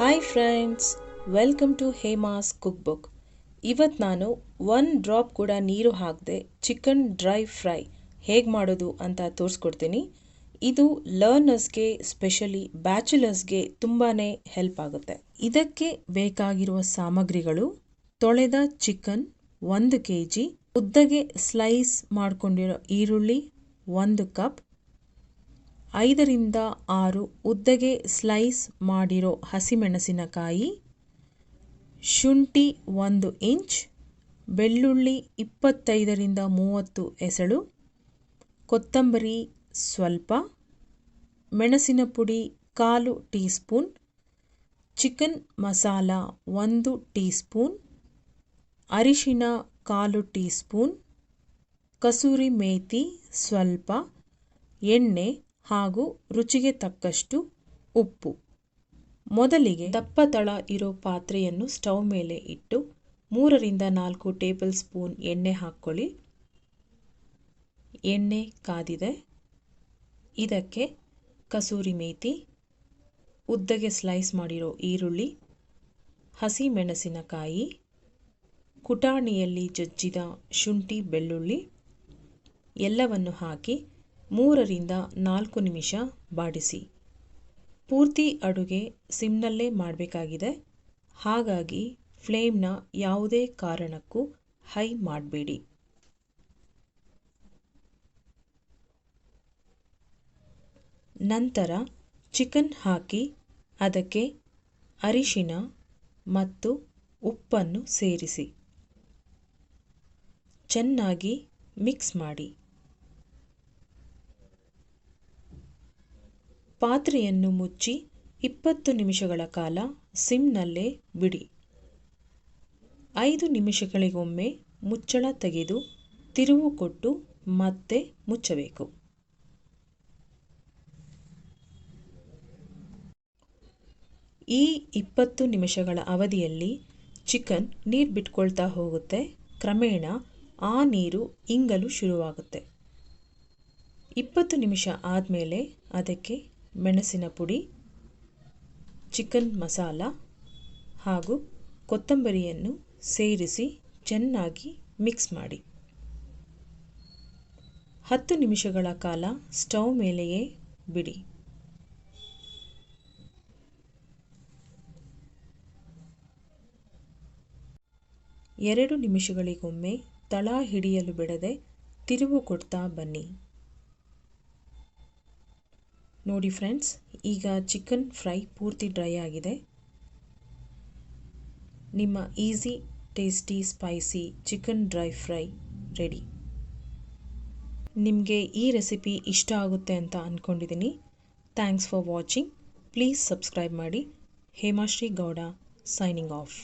Hi friends, welcome to Hema's cook book. ಇವತ್ತು ನಾನು 1 drop ಕೂಡ ನೀರು ಹಾಕದೆ ಚಿಕನ್ ಡ್ರೈ ಫ್ರೈ ಹೇಗೆ ಮಾಡೋದು ಅಂತ ತೋರಿಸ್ಕೊಡ್ತೀನಿ. ಇದು ಲರ್ನರ್ಸ್ಗೆ, ಸ್ಪೆಷಲಿ ಬ್ಯಾಚುಲರ್ಸ್ಗೆ ತುಂಬಾ ಹೆಲ್ಪ್ ಆಗುತ್ತೆ. ಇದಕ್ಕೆ ಬೇಕಾಗಿರುವ ಸಾಮಗ್ರಿಗಳು: ತೊಳೆದ ಚಿಕನ್ 1 kg, ಉದ್ದಗೆ ಸ್ಲೈಸ್ ಮಾಡಿಕೊಂಡಿರೋ ಈರುಳ್ಳಿ 1 ಕಪ್, 5 ರಿಂದ 6 ಉದ್ದಗೆ ಸ್ಲೈಸ್ ಮಾಡಿರೋ ಹಸಿಮೆಣಸಿನಕಾಯಿ, ಶುಂಠಿ 1 ಇಂಚ್, ಬೆಳ್ಳುಳ್ಳಿ 25 ರಿಂದ 30 ಎಸಳು, ಕೊತ್ತಂಬರಿ ಸ್ವಲ್ಪ, ಮೆಣಸಿನ ಪುಡಿ 1/4 tea spoon, chicken masala 1 tea spoon, ಅರಿಶಿನ 1/4 ಟೀ ಸ್ಪೂನ್, ಕಸೂರಿ ಮೇಥಿ ಸ್ವಲ್ಪ, ಎಣ್ಣೆ ಹಾಗೂ ರುಚಿಗೆ ತಕ್ಕಷ್ಟು ಉಪ್ಪು. ಮೊದಲಿಗೆ ದಪ್ಪ ತಳ ಇರೋ ಪಾತ್ರೆಯನ್ನು ಸ್ಟವ್ ಮೇಲೆ ಇಟ್ಟು 3 ರಿಂದ 4 ಟೇಬಲ್ ಸ್ಪೂನ್ ಎಣ್ಣೆ ಹಾಕ್ಕೊಳ್ಳಿ. ಎಣ್ಣೆ ಕಾದಿದೆ. ಇದಕ್ಕೆ ಕಸೂರಿ ಮೇಥಿ, ಉದ್ದಗೆ ಸ್ಲೈಸ್ ಮಾಡಿರೋ ಈರುಳ್ಳಿ, ಹಸಿ ಮೆಣಸಿನಕಾಯಿ, ಕುಟಾಣಿಯಲ್ಲಿ ಜಜ್ಜಿದ ಶುಂಠಿ ಬೆಳ್ಳುಳ್ಳಿ ಎಲ್ಲವನ್ನು ಹಾಕಿ 3 ರಿಂದ 4 ನಿಮಿಷ ಬಾಡಿಸಿ. ಪೂರ್ತಿ ಅಡುಗೆ ಸಿಮ್ನಲ್ಲೇ ಮಾಡಬೇಕಾಗಿದೆ, ಹಾಗಾಗಿ ಫ್ಲೇಮ್ನ ಯಾವುದೇ ಕಾರಣಕ್ಕೂ ಹೈ ಮಾಡಬೇಡಿ. ನಂತರ ಚಿಕನ್ ಹಾಕಿ ಅದಕ್ಕೆ ಅರಿಶಿನ ಮತ್ತು ಉಪ್ಪನ್ನು ಸೇರಿಸಿ ಚೆನ್ನಾಗಿ ಮಿಕ್ಸ್ ಮಾಡಿ. ಪಾತ್ರೆಯನ್ನು ಮುಚ್ಚಿ 20 ನಿಮಿಷಗಳ ಕಾಲ ಸಿಮ್ನಲ್ಲೇ ಬಿಡಿ. 5 ನಿಮಿಷಗಳಿಗೊಮ್ಮೆ ಮುಚ್ಚಳ ತೆಗೆದು ತಿರುವು ಕೊಟ್ಟು ಮತ್ತೆ ಮುಚ್ಚಬೇಕು. ಈ 20 ನಿಮಿಷಗಳ ಅವಧಿಯಲ್ಲಿ ಚಿಕನ್ ನೀರು ಬಿಟ್ಕೊಳ್ತಾ ಹೋಗುತ್ತೆ. ಕ್ರಮೇಣ ಆ ನೀರು ಇಂಗಲು ಶುರುವಾಗುತ್ತೆ. 20 ನಿಮಿಷ ಆದಮೇಲೆ ಅದಕ್ಕೆ ಮೆಣಸಿನ ಪುಡಿ, ಚಿಕನ್ ಮಸಾಲ ಹಾಗೂ ಕೊತ್ತಂಬರಿಯನ್ನು ಸೇರಿಸಿ ಚೆನ್ನಾಗಿ ಮಿಕ್ಸ್ ಮಾಡಿ. 10 ನಿಮಿಷಗಳ ಕಾಲ ಸ್ಟವ್ ಮೇಲೆಯೇ ಬಿಡಿ. ಎರಡು ನಿಮಿಷಗಳಿಗೊಮ್ಮೆ ತಳ ಹಿಡಿಯಲು ಬಿಡದೆ ತಿರುವು ಕೊಡ್ತಾ ಬನ್ನಿ. ನೋಡಿ ಫ್ರೆಂಡ್ಸ್, ಈಗ ಚಿಕನ್ ಫ್ರೈ ಪೂರ್ತಿ ಡ್ರೈ ಆಗಿದೆ. ನಿಮ್ಮ easy, tasty, spicy chicken dry fry ready. ನಿಮಗೆ ಈ ರೆಸಿಪಿ ಇಷ್ಟ ಆಗುತ್ತೆ ಅಂತ ಅಂದ್ಕೊಂಡಿದ್ದೀನಿ. Thanks for watching. Please subscribe ಮಾಡಿ. ಹೇಮಾಶ್ರೀ ಗೌಡ ಸೈನಿಂಗ್ ಆಫ್.